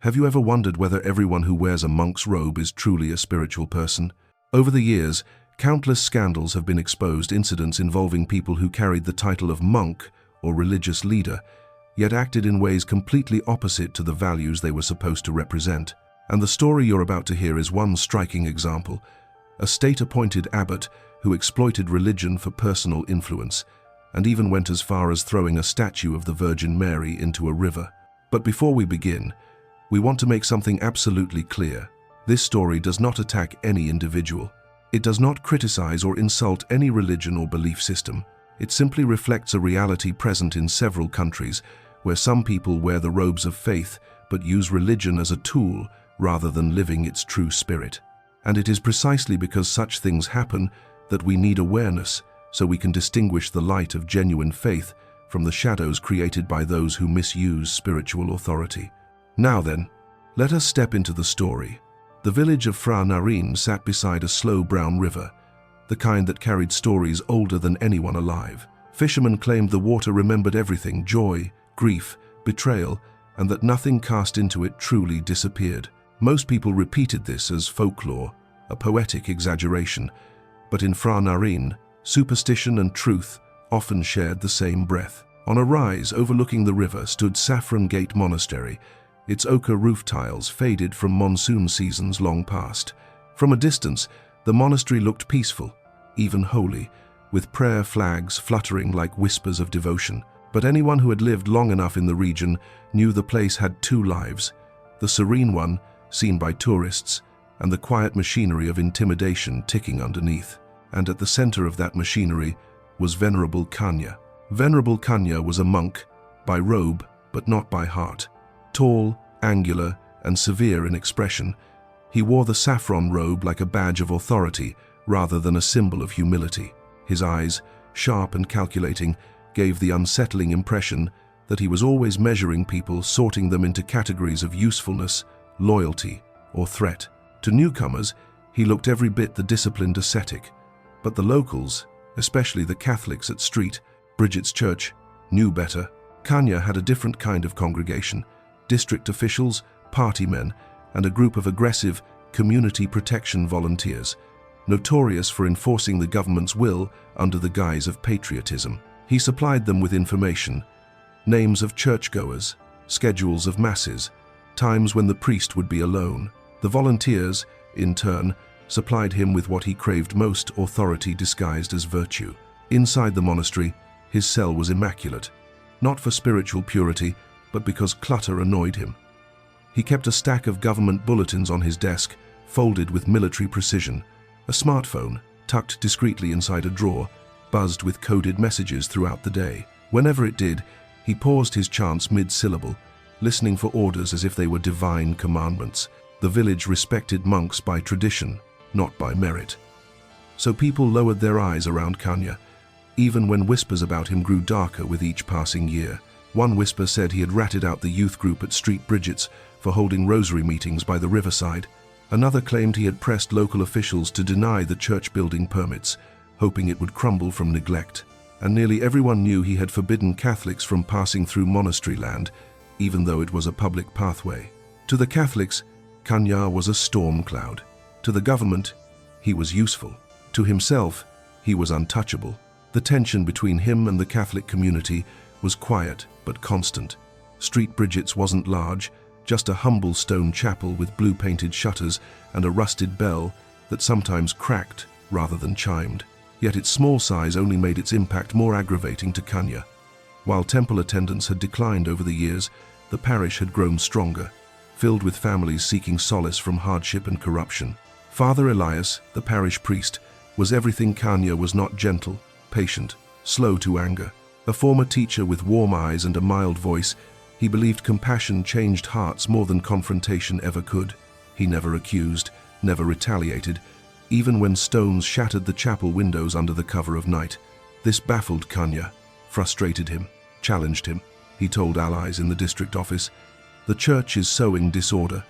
Have you ever wondered whether everyone who wears a monk's robe is truly a spiritual person? Over the years, countless scandals have been exposed, incidents involving people who carried the title of monk or religious leader, yet acted in ways completely opposite to the values they were supposed to represent. And the story you're about to hear is one striking example. A state-appointed abbot who exploited religion for personal influence, and even went as far as throwing a statue of the Virgin Mary into a river. But before we begin, we want to make something absolutely clear. This story does not attack any individual. It does not criticize or insult any religion or belief system. It simply reflects a reality present in several countries, where some people wear the robes of faith but use religion as a tool rather than living its true spirit. And it is precisely because such things happen that we need awareness, so we can distinguish the light of genuine faith from the shadows created by those who misuse spiritual authority. Now then, let us step into the story. The village of Fra Narin sat beside a slow brown river, the kind that carried stories older than anyone alive. Fishermen claimed the water remembered everything: joy, grief, betrayal, and that nothing cast into it truly disappeared. Most people repeated this as folklore, a poetic exaggeration, but in Fra Narin, superstition and truth often shared the same breath. On a rise overlooking the river stood Saffron Gate Monastery, its ochre roof tiles faded from monsoon seasons long past. From a distance, the monastery looked peaceful, even holy, with prayer flags fluttering like whispers of devotion. But anyone who had lived long enough in the region knew the place had two lives: the serene one, seen by tourists, and the quiet machinery of intimidation ticking underneath. And at the center of that machinery was Venerable Kanya. Venerable Kanya was a monk, by robe but not by heart. Tall, angular, and severe in expression, he wore the saffron robe like a badge of authority rather than a symbol of humility. His eyes, sharp and calculating, gave the unsettling impression that he was always measuring people, sorting them into categories of usefulness, loyalty, or threat. To newcomers, he looked every bit the disciplined ascetic, but the locals, especially the Catholics at St. Bridget's Church, knew better. Kanya had a different kind of congregation: district officials, party men, and a group of aggressive community protection volunteers, notorious for enforcing the government's will under the guise of patriotism. He supplied them with information: names of churchgoers, schedules of masses, times when the priest would be alone. The volunteers, in turn, supplied him with what he craved most: authority disguised as virtue. Inside the monastery, his cell was immaculate, not for spiritual purity, but because clutter annoyed him. He kept a stack of government bulletins on his desk, folded with military precision. A smartphone, tucked discreetly inside a drawer, buzzed with coded messages throughout the day. Whenever it did, he paused his chants mid-syllable, listening for orders as if they were divine commandments. The village respected monks by tradition, not by merit. So people lowered their eyes around Kanya, even when whispers about him grew darker with each passing year. One whisper said he had ratted out the youth group at St. Bridget's for holding rosary meetings by the riverside. Another claimed he had pressed local officials to deny the church building permits, hoping it would crumble from neglect. And nearly everyone knew he had forbidden Catholics from passing through monastery land, even though it was a public pathway. To the Catholics, Kanya was a storm cloud. To the government, he was useful. To himself, he was untouchable. The tension between him and the Catholic community was quiet but constant. St. Bridget's wasn't large, just a humble stone chapel with blue-painted shutters and a rusted bell that sometimes cracked rather than chimed. Yet its small size only made its impact more aggravating to Kanya. While temple attendance had declined over the years, the parish had grown stronger, filled with families seeking solace from hardship and corruption. Father Elias, the parish priest, was everything Kanya was not: gentle, patient, slow to anger. A former teacher with warm eyes and a mild voice, he believed compassion changed hearts more than confrontation ever could. He never accused, never retaliated, even when stones shattered the chapel windows under the cover of night. This baffled Kanya, frustrated him, challenged him. He told allies in the district office, "The church is sowing disorder.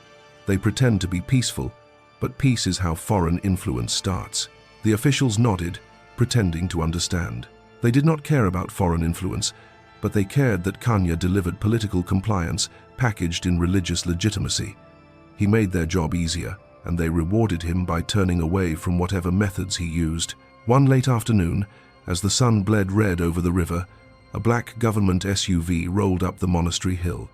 They pretend to be peaceful, but peace is how foreign influence starts." The officials nodded, pretending to understand. They did not care about foreign influence. but they cared that Kanya delivered political compliance packaged in religious legitimacy. He made their job easier, and they rewarded him by turning away from whatever methods he used. One late afternoon, as the sun bled red over the river, a black government SUV rolled up the monastery hill.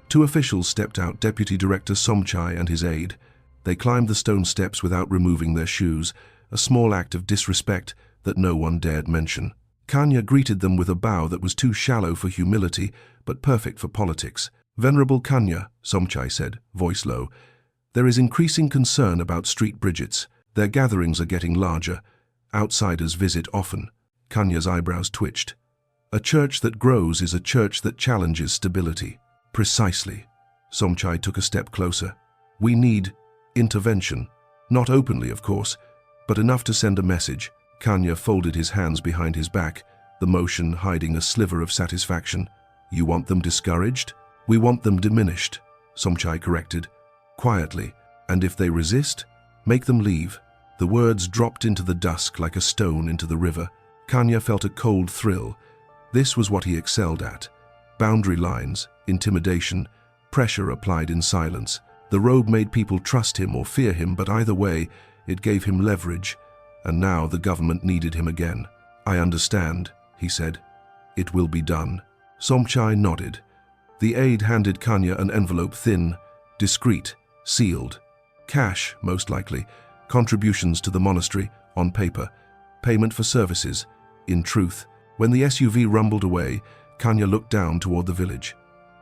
Two officials stepped out, Deputy Director Somchai and his aide. They climbed the stone steps without removing their shoes, a small act of disrespect that no one dared mention. Kanya greeted them with a bow that was too shallow for humility, but perfect for politics. "Venerable Kanya," Somchai said, voice low, "there is increasing concern about street Bridgets. Their gatherings are getting larger. Outsiders visit often." Kanya's eyebrows twitched. "A church that grows is a church that challenges stability." "Precisely." Somchai took a step closer. "We need intervention. Not openly, of course, but enough to send a message." Kanya folded his hands behind his back, the motion hiding a sliver of satisfaction. "You want them discouraged?" "We want them diminished," Somchai corrected, quietly. "And if they resist, make them leave." The words dropped into the dusk like a stone into the river. Kanya felt a cold thrill. This was what he excelled at. Boundary lines, intimidation, pressure applied in silence. The robe made people trust him or fear him, but either way, it gave him leverage. And now the government needed him again. "I understand," he said. "It will be done." Somchai nodded. The aide handed Kanya an envelope, thin, discreet, sealed. Cash, most likely. Contributions to the monastery, on paper. Payment for services, in truth. When the SUV rumbled away, Kanya looked down toward the village.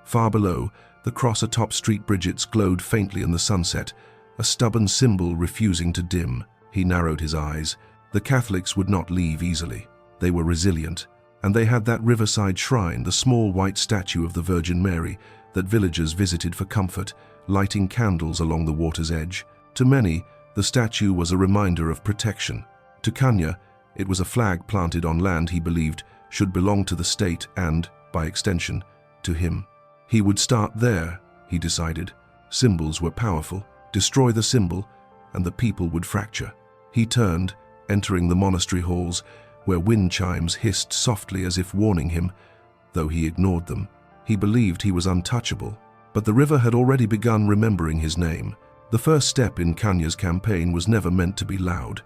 Far below, the cross atop street Bridgets glowed faintly in the sunset, a stubborn symbol refusing to dim. He narrowed his eyes. The Catholics would not leave easily. They were resilient, and they had that riverside shrine, the small white statue of the Virgin Mary, that villagers visited for comfort, lighting candles along the water's edge. To many, the statue was a reminder of protection. To Kanya, it was a flag planted on land he believed should belong to the state and, by extension, to him. He would start there, he decided. Symbols were powerful. Destroy the symbol, and the people would fracture. He turned, entering the monastery halls, where wind chimes hissed softly as if warning him, though he ignored them. He believed he was untouchable, but the river had already begun remembering his name. The first step in Kanya's campaign was never meant to be loud.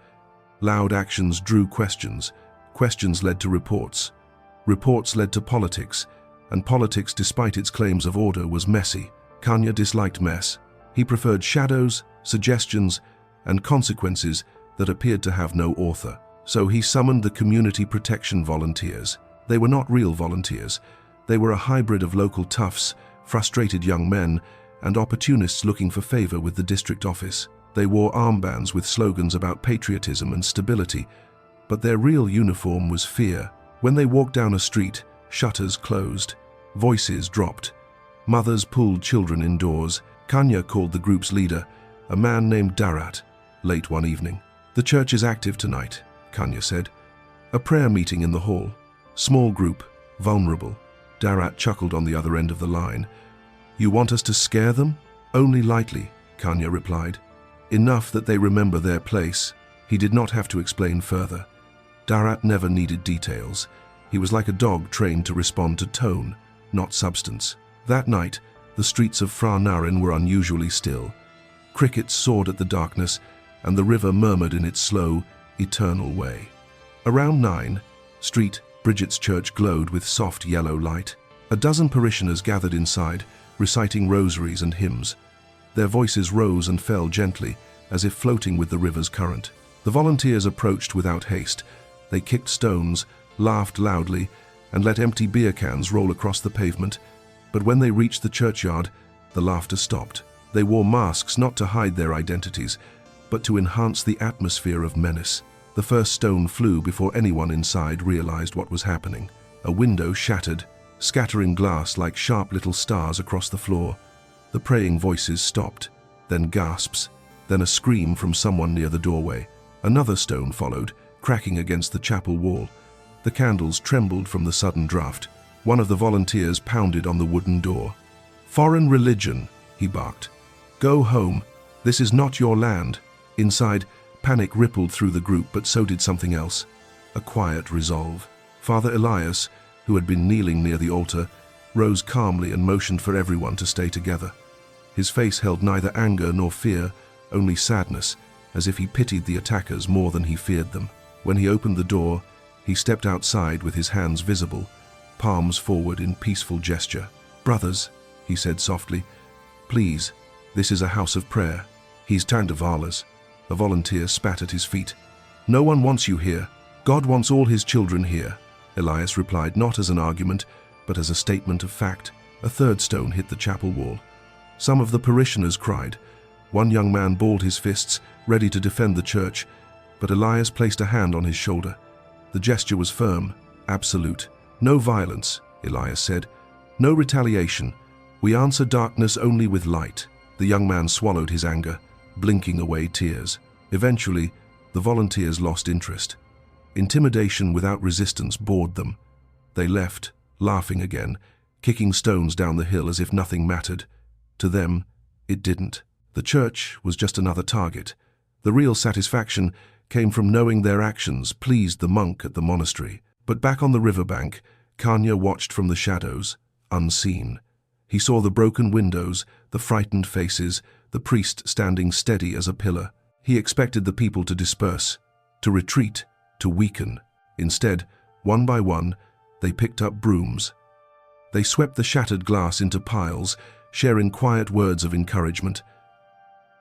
Loud actions drew questions. Questions led to reports. Reports led to politics, and politics, despite its claims of order, was messy. Kanya disliked mess. He preferred shadows, suggestions, and consequences that appeared to have no author. So he summoned the community protection volunteers. They were not real volunteers. They were a hybrid of local toughs, frustrated young men, and opportunists looking for favor with the district office. They wore armbands with slogans about patriotism and stability, but their real uniform was fear. When they walked down a street, shutters closed, voices dropped. Mothers pulled children indoors. Kanya called the group's leader, a man named Darat, late one evening. "The church is active tonight," Kanya said. "A prayer meeting in the hall. Small group, vulnerable." Darat chuckled on the other end of the line. "You want us to scare them?" "Only lightly," Kanya replied. "Enough that they remember their place." He did not have to explain further. Darat never needed details. He was like a dog trained to respond to tone, not substance. That night, the streets of Phra Narin were unusually still. Crickets soared at the darkness, and the river murmured in its slow, eternal way. Around 9, Street Bridget's church glowed with soft yellow light. A dozen parishioners gathered inside, reciting rosaries and hymns. Their voices rose and fell gently, as if floating with the river's current. The volunteers approached without haste. They kicked stones, laughed loudly, and let empty beer cans roll across the pavement. But when they reached the churchyard, the laughter stopped. They wore masks not to hide their identities, but to enhance the atmosphere of menace. The first stone flew before anyone inside realized what was happening. A window shattered, scattering glass like sharp little stars across the floor. The praying voices stopped, then gasps, then a scream from someone near the doorway. Another stone followed, cracking against the chapel wall. The candles trembled from the sudden draft. One of the volunteers pounded on the wooden door. "Foreign religion," he barked. "Go home. This is not your land." Inside, panic rippled through the group, but so did something else. A quiet resolve. Father Elias, who had been kneeling near the altar, rose calmly and motioned for everyone to stay together. His face held neither anger nor fear, only sadness, as if he pitied the attackers more than he feared them. When he opened the door, he stepped outside with his hands visible, palms forward in peaceful gesture. "Brothers," he said softly, "please, this is a house of prayer." "He's turned to Valas." A volunteer spat at his feet. "No one wants you here. God wants all his children here," Elias replied, not as an argument, but as a statement of fact. A third stone hit the chapel wall. Some of the parishioners cried. One young man balled his fists, ready to defend the church, but Elias placed a hand on his shoulder. The gesture was firm, absolute. "No violence," Elias said. "No retaliation. We answer darkness only with light." The young man swallowed his anger, blinking away tears. Eventually, the volunteers lost interest. Intimidation without resistance bored them. They left, laughing again, kicking stones down the hill as if nothing mattered. To them, it didn't. The church was just another target. The real satisfaction came from knowing their actions pleased the monk at the monastery. But back on the riverbank, Kanya watched from the shadows, unseen. He saw the broken windows, the frightened faces, the priest standing steady as a pillar. He expected the people to disperse, to retreat, to weaken. Instead, one by one, they picked up brooms. They swept the shattered glass into piles, sharing quiet words of encouragement.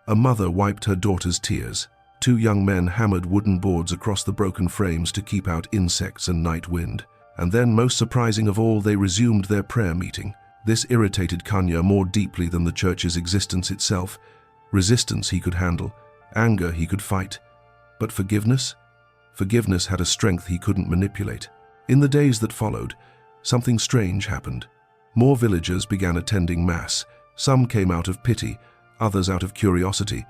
A mother wiped her daughter's tears. Two young men hammered wooden boards across the broken frames to keep out insects and night wind. And then, most surprising of all, they resumed their prayer meeting. This irritated Kanya more deeply than the church's existence itself. Resistance he could handle, anger he could fight. But forgiveness? Forgiveness had a strength he couldn't manipulate. In the days that followed, something strange happened. More villagers began attending Mass. Some came out of pity, others out of curiosity.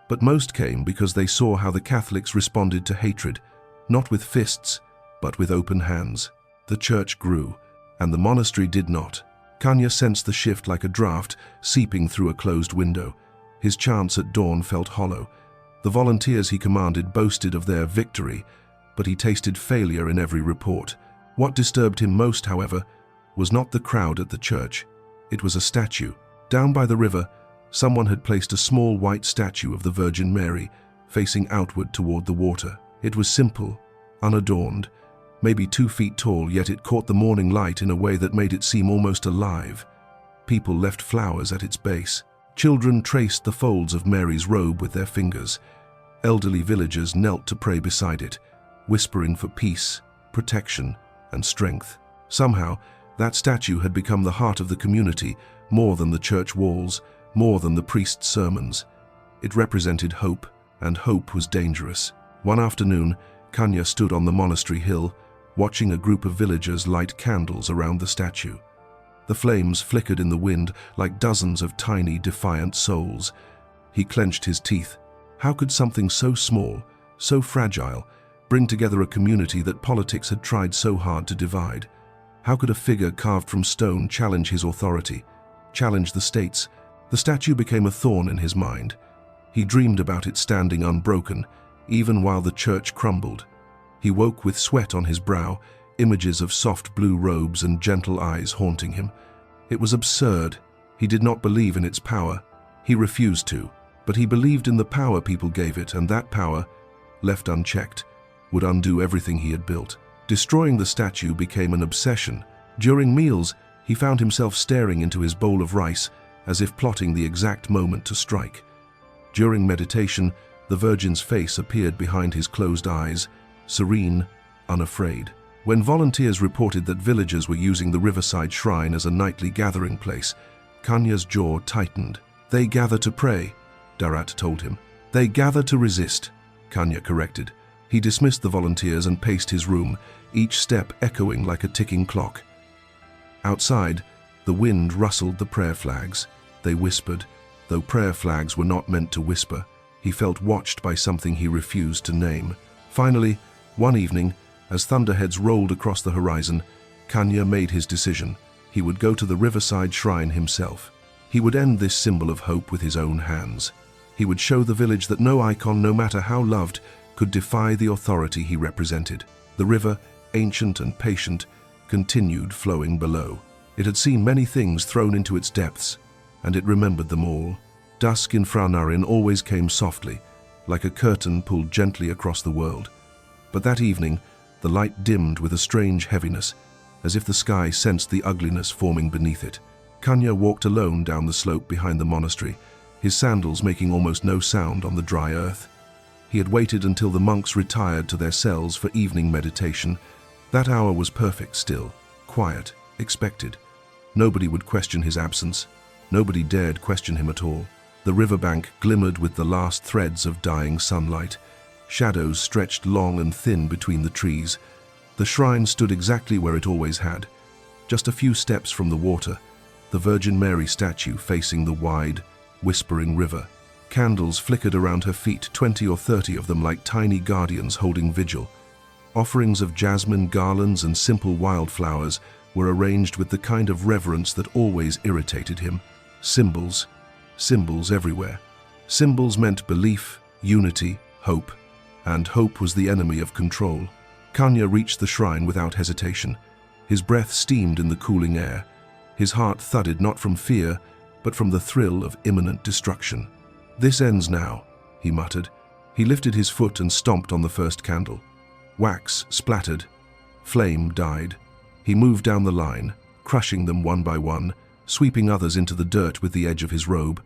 But most came because they saw how the Catholics responded to hatred, not with fists, but with open hands. The church grew, and the monastery did not. Kanya sensed the shift like a draft seeping through a closed window. His chants at dawn felt hollow. The volunteers he commanded boasted of their victory, but he tasted failure in every report. What disturbed him most, however, was not the crowd at the church. It was a statue. Down by the river, someone had placed a small white statue of the Virgin Mary, facing outward toward the water. It was simple, unadorned, maybe 2 feet tall, yet it caught the morning light in a way that made it seem almost alive. People left flowers at its base. Children traced the folds of Mary's robe with their fingers. Elderly villagers knelt to pray beside it, whispering for peace, protection, and strength. Somehow, that statue had become the heart of the community, more than the church walls, more than the priest's sermons. It represented hope, and hope was dangerous. One afternoon, Kanya stood on the monastery hill, watching a group of villagers light candles around the statue. The flames flickered in the wind like dozens of tiny, defiant souls. He clenched his teeth. How could something so small, so fragile, bring together a community that politics had tried so hard to divide? How could a figure carved from stone challenge his authority, challenge the states? The statue became a thorn in his mind. He dreamed about it standing unbroken, even while the church crumbled. He woke with sweat on his brow, images of soft blue robes and gentle eyes haunting him. It was absurd. He did not believe in its power. He refused to, but he believed in the power people gave it, and that power, left unchecked, would undo everything he had built. Destroying the statue became an obsession. During meals, he found himself staring into his bowl of rice, as if plotting the exact moment to strike. During meditation, the Virgin's face appeared behind his closed eyes, serene, unafraid. When volunteers reported that villagers were using the riverside shrine as a nightly gathering place, Kanya's jaw tightened. "They gather to pray," Darat told him. "They gather to resist," Kanya corrected. He dismissed the volunteers and paced his room, each step echoing like a ticking clock. Outside, the wind rustled the prayer flags. They whispered, though prayer flags were not meant to whisper. He felt watched by something he refused to name. Finally, one evening, as thunderheads rolled across the horizon, Kanya made his decision. He would go to the riverside shrine himself. He would end this symbol of hope with his own hands. He would show the village that no icon, no matter how loved, could defy the authority he represented. The river, ancient and patient, continued flowing below. It had seen many things thrown into its depths, and it remembered them all. Dusk in Franarin always came softly, like a curtain pulled gently across the world. But that evening, the light dimmed with a strange heaviness, as if the sky sensed the ugliness forming beneath it. Kanya walked alone down the slope behind the monastery, his sandals making almost no sound on the dry earth. He had waited until the monks retired to their cells for evening meditation. That hour was perfect still, quiet, expected. Nobody would question his absence. Nobody dared question him at all. The riverbank glimmered with the last threads of dying sunlight. Shadows stretched long and thin between the trees. The shrine stood exactly where it always had, just a few steps from the water, the Virgin Mary statue facing the wide, whispering river. Candles flickered around her feet, 20 or 30 of them like tiny guardians holding vigil. Offerings of jasmine garlands and simple wildflowers were arranged with the kind of reverence that always irritated him. Symbols. Symbols everywhere. Symbols meant belief, unity, hope. And hope was the enemy of control. Kanya reached the shrine without hesitation. His breath steamed in the cooling air. His heart thudded not from fear, but from the thrill of imminent destruction. "This ends now," he muttered. He lifted his foot and stomped on the first candle. Wax splattered. Flame died. He moved down the line, crushing them one by one, sweeping others into the dirt with the edge of his robe.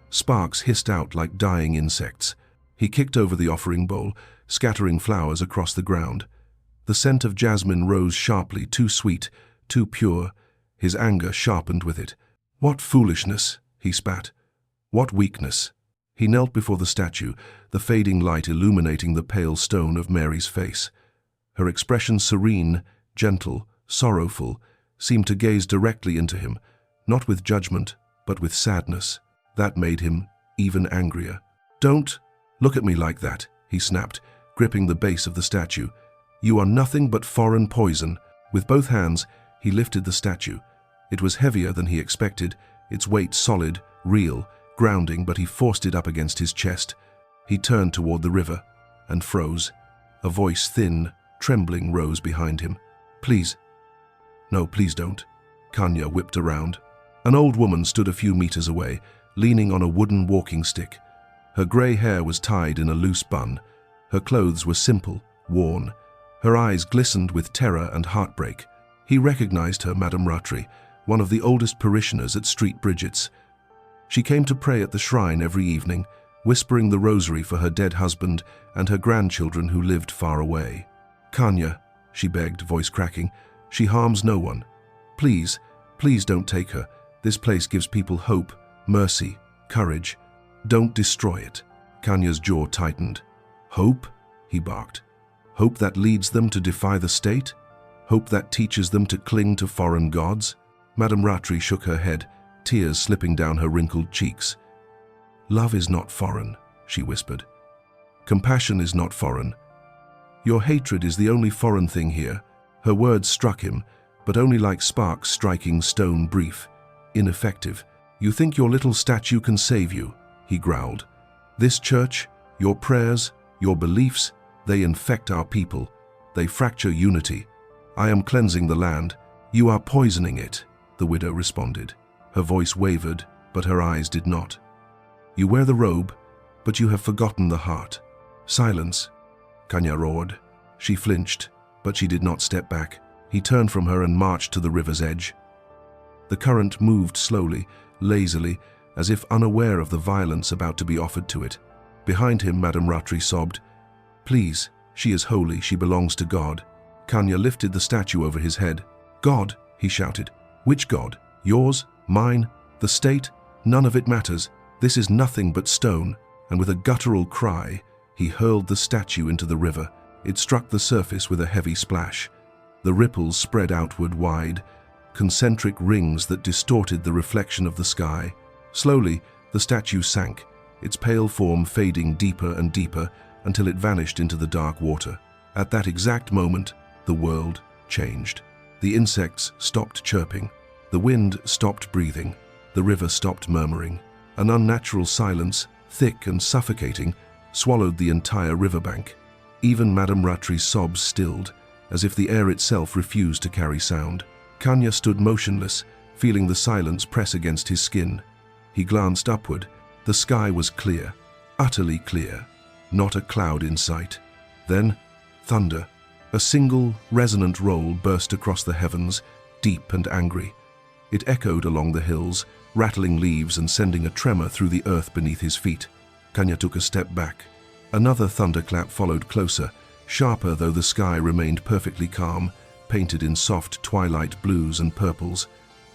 Sparks hissed out like dying insects. He kicked over the offering bowl, scattering flowers across the ground. The scent of jasmine rose sharply, too sweet, too pure. His anger sharpened with it. "What foolishness," he spat. "What weakness." He knelt before the statue, the fading light illuminating the pale stone of Mary's face. Her expression serene, gentle, sorrowful, seemed to gaze directly into him, not with judgment, but with sadness. That made him even angrier. "Don't look at me like that," he snapped, gripping the base of the statue. "You are nothing but foreign poison." With both hands, he lifted the statue. It was heavier than he expected, its weight solid, real, grounding, but he forced it up against his chest. He turned toward the river and froze. A voice, thin, trembling, rose behind him. "Please." "No, please don't." Kanya whipped around. An old woman stood a few meters away, leaning on a wooden walking stick. Her grey hair was tied in a loose bun. Her clothes were simple, worn. Her eyes glistened with terror and heartbreak. He recognized her, Madame Ratri, one of the oldest parishioners at Street Bridget's. She came to pray at the shrine every evening, whispering the rosary for her dead husband and her grandchildren who lived far away. "Kanya," she begged, voice cracking, "she harms no one. Please, please don't take her. This place gives people hope, mercy, courage. Don't destroy it." Kanya's jaw tightened. "Hope?" he barked. "Hope that leads them to defy the state? Hope that teaches them to cling to foreign gods?" Madame Ratri shook her head, tears slipping down her wrinkled cheeks. "Love is not foreign," she whispered. "Compassion is not foreign. Your hatred is the only foreign thing here." Her words struck him, but only like sparks striking stone, brief, ineffective. "You think your little statue can save you," he growled. "This church, your prayers, your beliefs, they infect our people. They fracture unity. I am cleansing the land. You are poisoning it," the widow responded. Her voice wavered, but her eyes did not. "You wear the robe, but you have forgotten the heart." "Silence," Kanya roared. She flinched, but she did not step back. He turned from her and marched to the river's edge. The current moved slowly, lazily, as if unaware of the violence about to be offered to it. Behind him, Madame Ratri sobbed. "Please, she is holy, she belongs to God." Kanya lifted the statue over his head. "God," he shouted. "Which God? Yours? Mine? The state? None of it matters. This is nothing but stone." And with a guttural cry, he hurled the statue into the river. It struck the surface with a heavy splash. The ripples spread outward wide, concentric rings that distorted the reflection of the sky. Slowly, the statue sank, its pale form fading deeper and deeper until it vanished into the dark water. At that exact moment, the world changed. The insects stopped chirping. The wind stopped breathing. The river stopped murmuring. An unnatural silence, thick and suffocating, swallowed the entire riverbank. Even Madame Ratri's sobs stilled. as if the air itself refused to carry sound. Kanya stood motionless, feeling the silence press against his skin. He glanced upward. The sky was clear, utterly clear, not a cloud in sight. Then, thunder. A single, resonant roll burst across the heavens, deep and angry. It echoed along the hills, rattling leaves and sending a tremor through the earth beneath his feet. Kanya took a step back. Another thunderclap followed closer, sharper though the sky remained perfectly calm, painted in soft twilight blues and purples.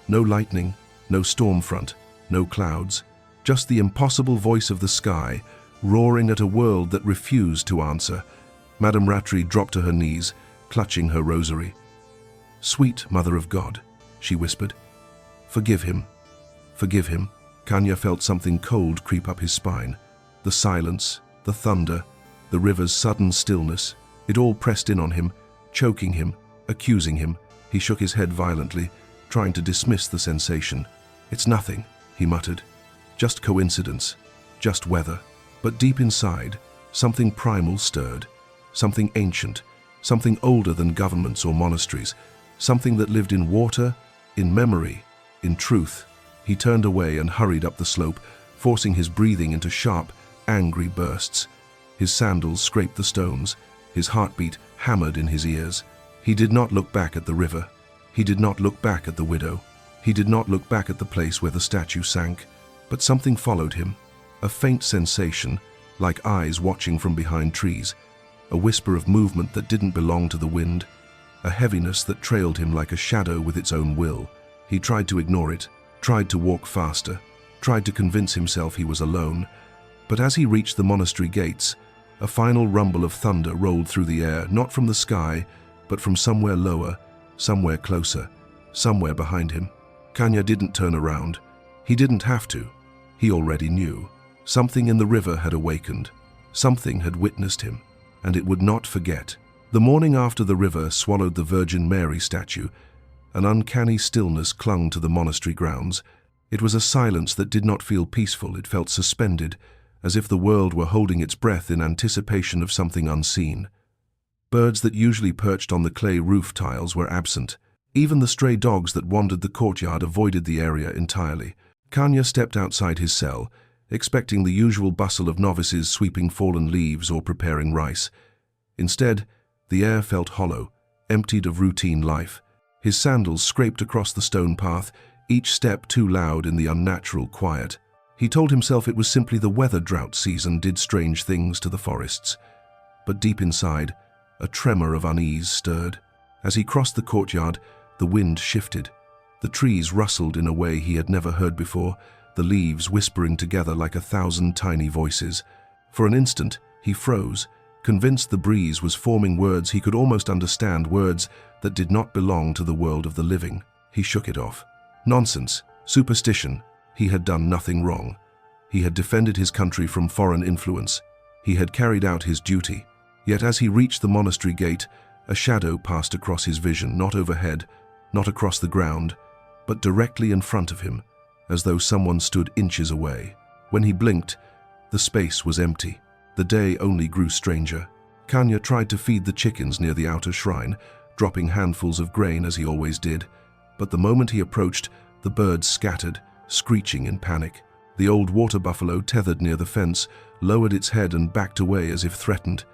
No lightning, no storm front, no clouds, just the impossible voice of the sky, roaring at a world that refused to answer. Madame Rattray dropped to her knees, clutching her rosary. "Sweet Mother of God," she whispered, "forgive him. Forgive him." Kanya felt something cold creep up his spine. The silence, the thunder, the river's sudden stillness, it all pressed in on him, choking him, accusing him. He shook his head violently, trying to dismiss the sensation. "It's nothing," he muttered. "Just coincidence, just weather." But deep inside, something primal stirred, something ancient, something older than governments or monasteries, something that lived in water, in memory, in truth. He turned away and hurried up the slope, forcing his breathing into sharp, angry bursts. His sandals scraped the stones, his heartbeat hammered in his ears. He did not look back at the river. He did not look back at the widow. He did not look back at the place where the statue sank. But something followed him, a faint sensation, like eyes watching from behind trees, a whisper of movement that didn't belong to the wind, a heaviness that trailed him like a shadow with its own will. He tried to ignore it, tried to walk faster, tried to convince himself he was alone. But as he reached the monastery gates, a final rumble of thunder rolled through the air, not from the sky, but from somewhere lower, somewhere closer, somewhere behind him. Kanya didn't turn around. He didn't have to. He already knew. Something in the river had awakened. Something had witnessed him, and it would not forget. The morning after the river swallowed the Virgin Mary statue, an uncanny stillness clung to the monastery grounds. It was a silence that did not feel peaceful. It felt suspended, as if the world were holding its breath in anticipation of something unseen. Birds that usually perched on the clay roof tiles were absent. Even the stray dogs that wandered the courtyard avoided the area entirely. Kanya stepped outside his cell, expecting the usual bustle of novices sweeping fallen leaves or preparing rice. Instead, the air felt hollow, emptied of routine life. His sandals scraped across the stone path, each step too loud in the unnatural quiet. He told himself it was simply the weather drought season did strange things to the forests. But deep inside, a tremor of unease stirred. As he crossed the courtyard, the wind shifted. The trees rustled in a way he had never heard before, the leaves whispering together like 1,000 tiny voices. For an instant, he froze, convinced the breeze was forming words he could almost understand, words that did not belong to the world of the living. He shook it off. Nonsense, superstition. He had done nothing wrong. He had defended his country from foreign influence. He had carried out his duty. Yet as he reached the monastery gate, a shadow passed across his vision, not overhead, not across the ground, but directly in front of him, as though someone stood inches away. When he blinked, the space was empty. The day only grew stranger. Kanya tried to feed the chickens near the outer shrine, dropping handfuls of grain as he always did. But the moment he approached, the birds scattered, screeching in panic. The old water buffalo tethered near the fence lowered its head and backed away as if threatened.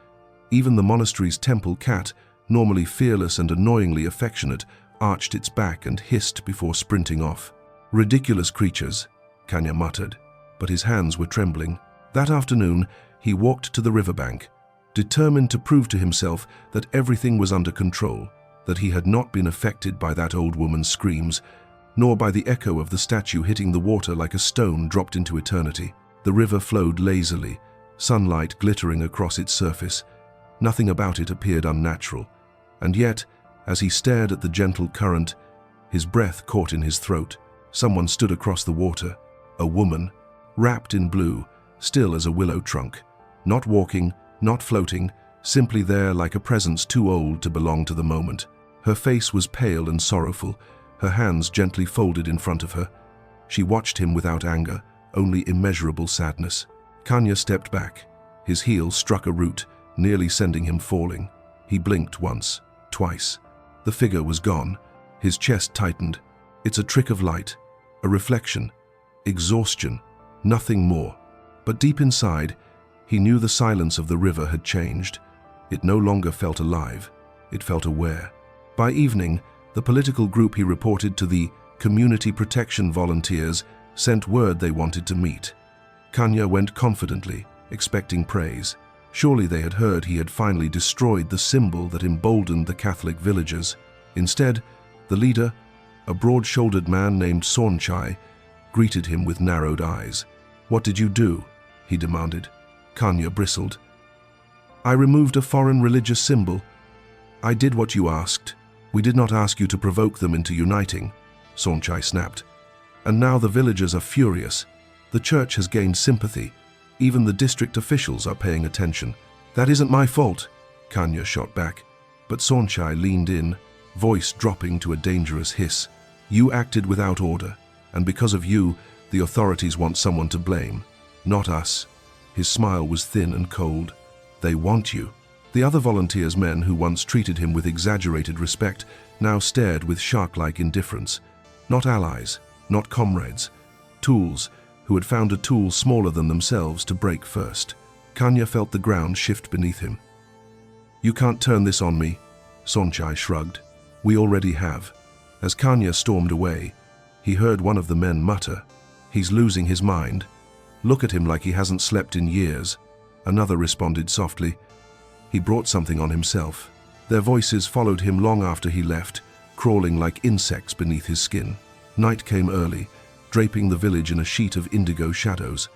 Even the monastery's temple cat, normally fearless and annoyingly affectionate, arched its back and hissed before sprinting off. "Ridiculous creatures," Kanya muttered, but his hands were trembling. That afternoon, he walked to the riverbank, determined to prove to himself that everything was under control, that he had not been affected by that old woman's screams, nor by the echo of the statue hitting the water like a stone dropped into eternity. The river flowed lazily, sunlight glittering across its surface. Nothing about it appeared unnatural. And yet, as he stared at the gentle current, his breath caught in his throat. Someone stood across the water, a woman, wrapped in blue, still as a willow trunk, not walking, not floating, simply there like a presence too old to belong to the moment. Her face was pale and sorrowful, her hands gently folded in front of her. She watched him without anger, only immeasurable sadness. Kanya stepped back. His heel struck a root, nearly sending him falling. He blinked once. twice. The figure was gone. His chest tightened. It's a trick of light, a reflection, exhaustion, nothing more. But deep inside, he knew the silence of the river had changed. It no longer felt alive. It felt aware. By evening, the political group he reported to, the community protection volunteers, sent word they wanted to meet. Kanya went confidently, expecting praise. Surely they had heard he had finally destroyed the symbol that emboldened the Catholic villagers. Instead, the leader, a broad-shouldered man named Sonchai, greeted him with narrowed eyes. "What did you do?" he demanded. Kanya bristled. "I removed a foreign religious symbol. I did what you asked. We did not ask you to provoke them into uniting," Sonchai snapped. "And now the villagers are furious. The church has gained sympathy. Even the district officials are paying attention." "That isn't my fault," Kanya shot back. But Sonchai leaned in, voice dropping to a dangerous hiss. "You acted without order, and because of you, the authorities want someone to blame. Not us." His smile was thin and cold. "They want you." The other volunteers' men who once treated him with exaggerated respect now stared with shark-like indifference. Not allies, not comrades. Tools who had found a tool smaller than themselves to break first. Kanya felt the ground shift beneath him. "You can't turn this on me," Sonchai shrugged. "We already have." As Kanya stormed away, he heard one of the men mutter, "He's losing his mind. Look at him like he hasn't slept in years." Another responded softly, "He brought something on himself." Their voices followed him long after he left, crawling like insects beneath his skin. Night came early, draping the village in a sheet of indigo shadows.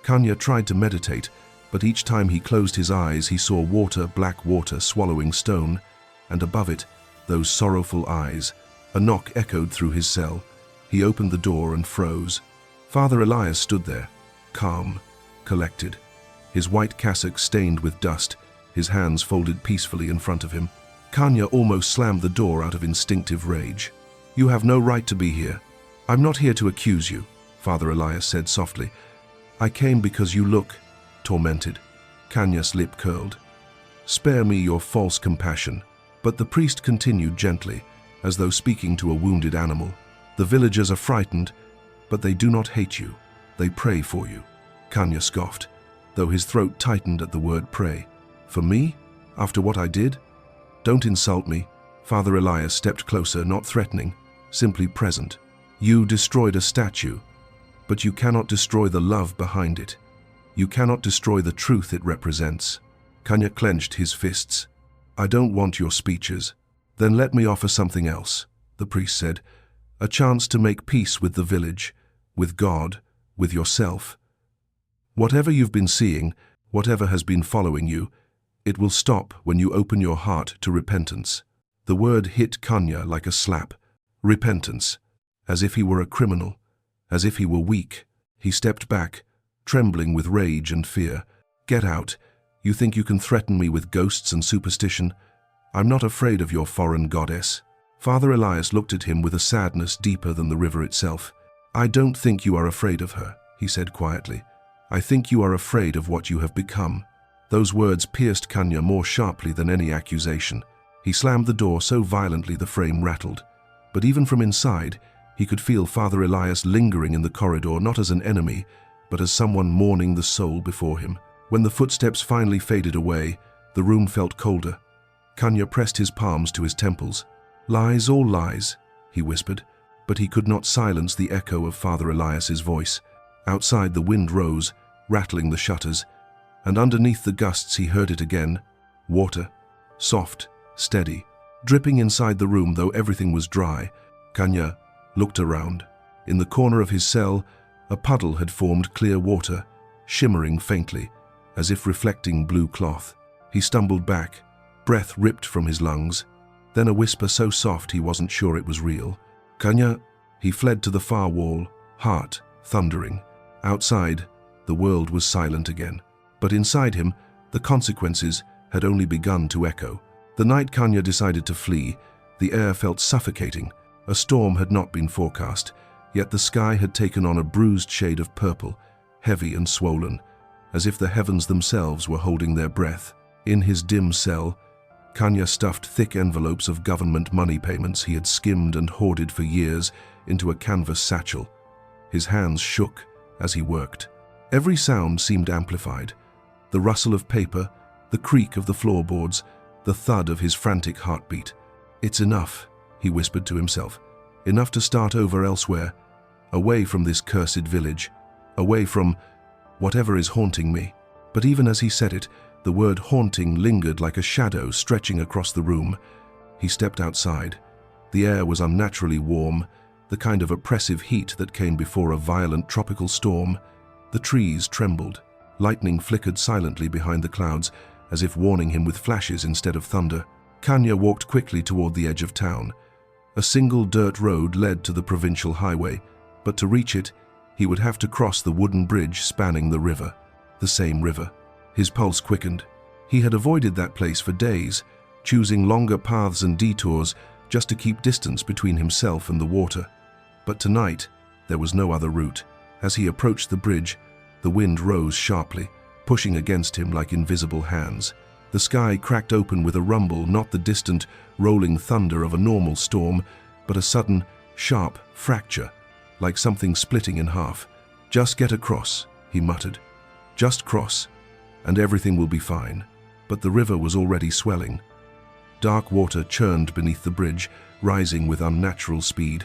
Kanya tried to meditate, but each time he closed his eyes he saw water, black water swallowing stone, and above it, those sorrowful eyes. A knock echoed through his cell. He opened the door and froze. Father Elias stood there, calm, collected, his white cassock stained with dust, his hands folded peacefully in front of him. Kanya almost slammed the door out of instinctive rage. "You have no right to be here." "I'm not here to accuse you," Father Elias said softly. "I came because you look tormented." Kanya's lip curled. "Spare me your false compassion." But the priest continued gently, as though speaking to a wounded animal. "The villagers are frightened, but they do not hate you. They pray for you." Kanya scoffed, though his throat tightened at the word pray. "For me? After what I did? Don't insult me." Father Elias stepped closer, not threatening, simply present. "You destroyed a statue, but you cannot destroy the love behind it. You cannot destroy the truth it represents." Kanya clenched his fists. "I don't want your speeches." "Then let me offer something else," the priest said. "A chance to make peace with the village, with God, with yourself. Whatever you've been seeing, whatever has been following you, it will stop when you open your heart to repentance." The word hit Kanya like a slap. Repentance. As if he were a criminal, as if he were weak. He stepped back, trembling with rage and fear. "Get out. You think you can threaten me with ghosts and superstition? I'm not afraid of your foreign goddess." Father Elias looked at him with a sadness deeper than the river itself. "I don't think you are afraid of her," he said quietly. "I think you are afraid of what you have become." Those words pierced Kanya more sharply than any accusation. He slammed the door so violently the frame rattled. But even from inside, he could feel Father Elias lingering in the corridor, not as an enemy, but as someone mourning the soul before him. When the footsteps finally faded away, the room felt colder. Kanya pressed his palms to his temples. "Lies, all lies," he whispered, but he could not silence the echo of Father Elias's voice. Outside the wind rose, rattling the shutters, and underneath the gusts he heard it again. Water, soft, steady, dripping inside the room though everything was dry. Kanya looked around. In the corner of his cell, a puddle had formed clear water, shimmering faintly, as if reflecting blue cloth. He stumbled back, breath ripped from his lungs. Then a whisper so soft he wasn't sure it was real. "Kanya!" He fled to the far wall, heart thundering. Outside, the world was silent again. But inside him, the consequences had only begun to echo. The night Kanya decided to flee, the air felt suffocating. A storm had not been forecast, yet the sky had taken on a bruised shade of purple, heavy and swollen, as if the heavens themselves were holding their breath. In his dim cell, Kanya stuffed thick envelopes of government money payments he had skimmed and hoarded for years into a canvas satchel. His hands shook as he worked. Every sound seemed amplified. The rustle of paper, the creak of the floorboards, the thud of his frantic heartbeat. "It's enough," he whispered to himself. "Enough to start over elsewhere, away from this cursed village, away from whatever is haunting me." But even as he said it, the word haunting lingered like a shadow stretching across the room. He stepped outside. The air was unnaturally warm, the kind of oppressive heat that came before a violent tropical storm. The trees trembled. Lightning flickered silently behind the clouds, as if warning him with flashes instead of thunder. Kanya walked quickly toward the edge of town. A single dirt road led to the provincial highway, but to reach it, he would have to cross the wooden bridge spanning the river. The same river. His pulse quickened. He had avoided that place for days, choosing longer paths and detours just to keep distance between himself and the water. But tonight, there was no other route. As he approached the bridge, the wind rose sharply, pushing against him like invisible hands. The sky cracked open with a rumble, not the distant, rolling thunder of a normal storm, but a sudden, sharp fracture, like something splitting in half. "Just get across," he muttered. "Just cross, and everything will be fine." But the river was already swelling. Dark water churned beneath the bridge, rising with unnatural speed.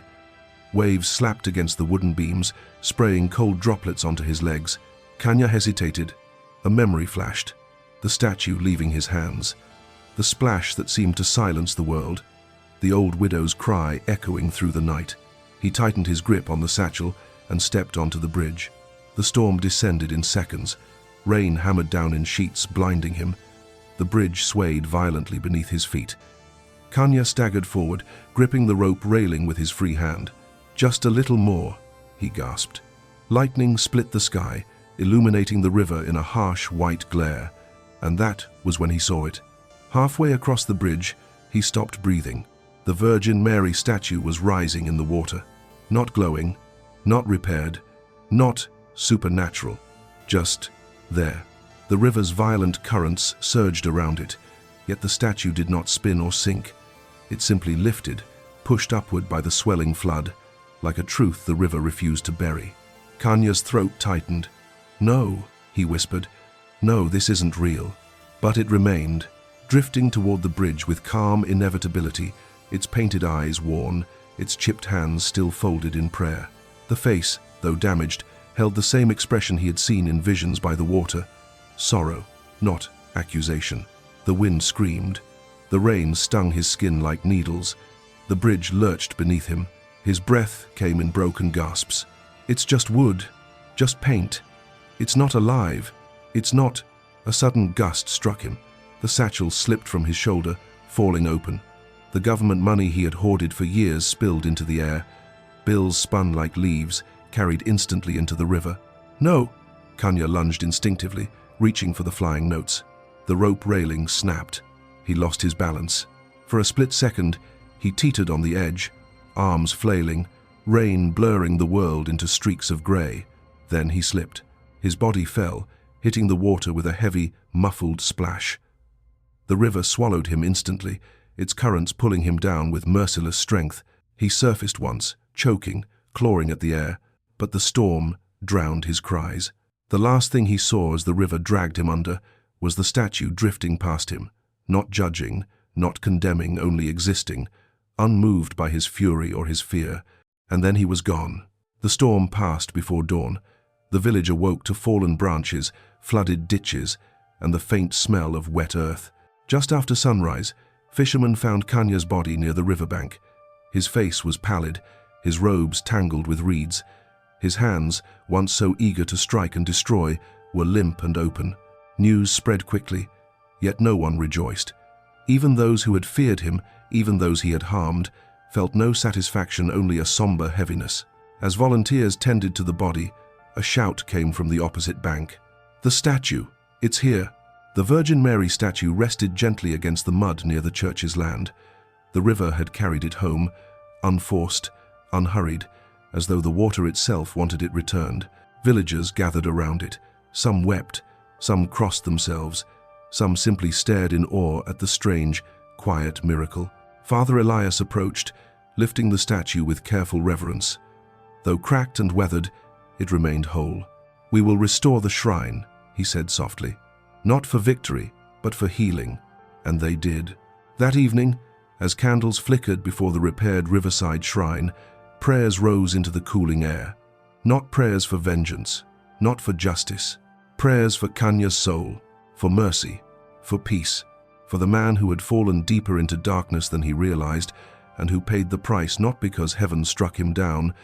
Waves slapped against the wooden beams, spraying cold droplets onto his legs. Kanya hesitated. A memory flashed. The statue leaving his hands. The splash that seemed to silence the world. The old widow's cry echoing through the night. He tightened his grip on the satchel and stepped onto the bridge. The storm descended in seconds. Rain hammered down in sheets, blinding him. The bridge swayed violently beneath his feet. Kanya staggered forward, gripping the rope railing with his free hand. "Just a little more," he gasped. Lightning split the sky, illuminating the river in a harsh white glare. And that was when he saw it. Halfway across the bridge, he stopped breathing. The Virgin Mary statue was rising in the water. Not glowing, not repaired, not supernatural, just there. The river's violent currents surged around it, yet the statue did not spin or sink. It simply lifted, pushed upward by the swelling flood, like a truth the river refused to bury. Kanya's throat tightened. "No," he whispered. "No, this isn't real." But it remained, drifting toward the bridge with calm inevitability, its painted eyes worn, its chipped hands still folded in prayer. The face, though damaged, held the same expression he had seen in visions by the water. Sorrow, not accusation. The wind screamed. The rain stung his skin like needles. The bridge lurched beneath him. His breath came in broken gasps. "It's just wood, just paint. It's not alive. It's not—" A sudden gust struck him. The satchel slipped from his shoulder, falling open. The government money he had hoarded for years spilled into the air. Bills spun like leaves, carried instantly into the river. "No!" Kanya lunged instinctively, reaching for the flying notes. The rope railing snapped. He lost his balance. For a split second, he teetered on the edge, arms flailing, rain blurring the world into streaks of grey. Then he slipped. His body fell, hitting the water with a heavy, muffled splash. The river swallowed him instantly, its currents pulling him down with merciless strength. He surfaced once, choking, clawing at the air, but the storm drowned his cries. The last thing he saw as the river dragged him under was the statue drifting past him, not judging, not condemning, only existing, unmoved by his fury or his fear. And then he was gone. The storm passed before dawn. The village awoke to fallen branches, flooded ditches, and the faint smell of wet earth. Just after sunrise, fishermen found Kanya's body near the riverbank. His face was pallid, his robes tangled with reeds. His hands, once so eager to strike and destroy, were limp and open. News spread quickly, yet no one rejoiced. Even those who had feared him, even those he had harmed, felt no satisfaction, only a somber heaviness. As volunteers tended to the body, a shout came from the opposite bank. "The statue! It's here!" The Virgin Mary statue rested gently against the mud near the church's land. The river had carried it home, unforced, unhurried, as though the water itself wanted it returned. Villagers gathered around it. Some wept, some crossed themselves, some simply stared in awe at the strange, quiet miracle. Father Elias approached, lifting the statue with careful reverence. Though cracked and weathered, it remained whole. "We will restore the shrine," he said softly. "Not for victory, but for healing." And they did. That evening, as candles flickered before the repaired riverside shrine, prayers rose into the cooling air. Not prayers for vengeance, not for justice. Prayers for Kanya's soul, for mercy, for peace, for the man who had fallen deeper into darkness than he realized, and who paid the price not because heaven struck him down,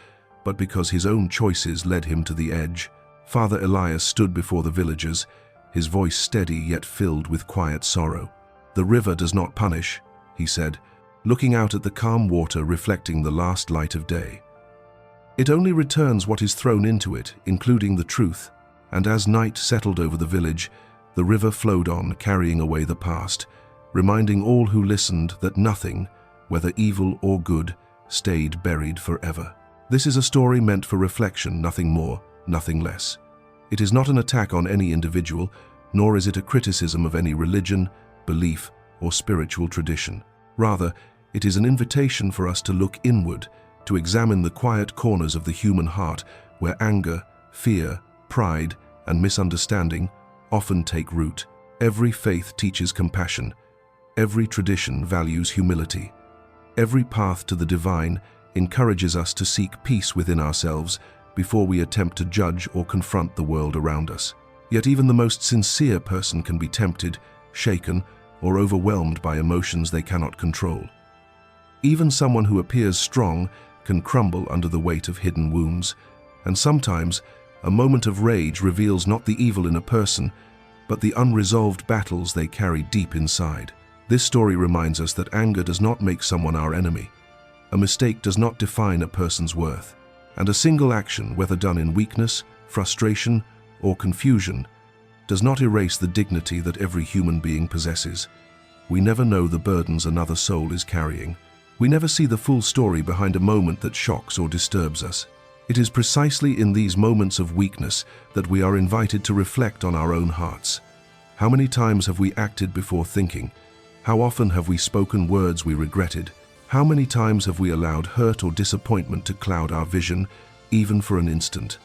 but because his own choices led him to the edge. Father Elias stood before the villagers, his voice steady yet filled with quiet sorrow. "The river does not punish," he said, looking out at the calm water reflecting the last light of day. "It only returns what is thrown into it, including the truth." And as night settled over the village, the river flowed on, carrying away the past, reminding all who listened that nothing, whether evil or good, stayed buried forever. This is a story meant for reflection, nothing more, nothing less. It is not an attack on any individual, nor is it a criticism of any religion, belief, or spiritual tradition. Rather, it is an invitation for us to look inward, to examine the quiet corners of the human heart where anger, fear, pride, and misunderstanding often take root. Every faith teaches compassion. Every tradition values humility. Every path to the divine encourages us to seek peace within ourselves before we attempt to judge or confront the world around us. Yet even the most sincere person can be tempted, shaken, or overwhelmed by emotions they cannot control. Even someone who appears strong can crumble under the weight of hidden wounds, and sometimes a moment of rage reveals not the evil in a person, but the unresolved battles they carry deep inside. This story reminds us that anger does not make someone our enemy. A mistake does not define a person's worth. And a single action, whether done in weakness, frustration, or confusion, does not erase the dignity that every human being possesses. We never know the burdens another soul is carrying. We never see the full story behind a moment that shocks or disturbs us. It is precisely in these moments of weakness that we are invited to reflect on our own hearts. How many times have we acted before thinking? How often have we spoken words we regretted? How many times have we allowed hurt or disappointment to cloud our vision, even for an instant?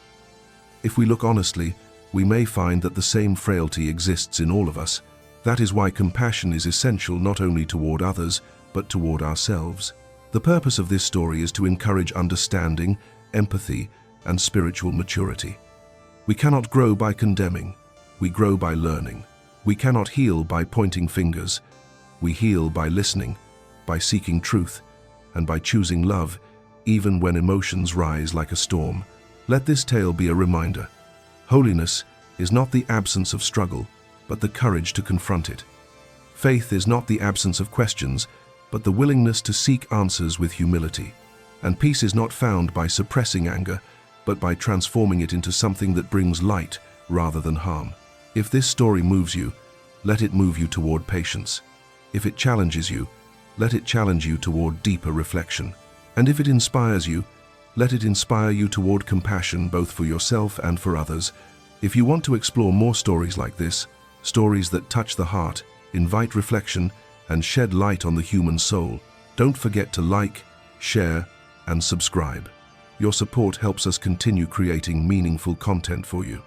If we look honestly, we may find that the same frailty exists in all of us. That is why compassion is essential not only toward others, but toward ourselves. The purpose of this story is to encourage understanding, empathy, and spiritual maturity. We cannot grow by condemning. We grow by learning. We cannot heal by pointing fingers. We heal by listening, by seeking truth, and by choosing love, even when emotions rise like a storm. Let this tale be a reminder. Holiness is not the absence of struggle, but the courage to confront it. Faith is not the absence of questions, but the willingness to seek answers with humility. And peace is not found by suppressing anger, but by transforming it into something that brings light rather than harm. If this story moves you, let it move you toward patience. If it challenges you, let it challenge you toward deeper reflection. And if it inspires you, let it inspire you toward compassion both for yourself and for others. If you want to explore more stories like this, stories that touch the heart, invite reflection, and shed light on the human soul, don't forget to like, share, and subscribe. Your support helps us continue creating meaningful content for you.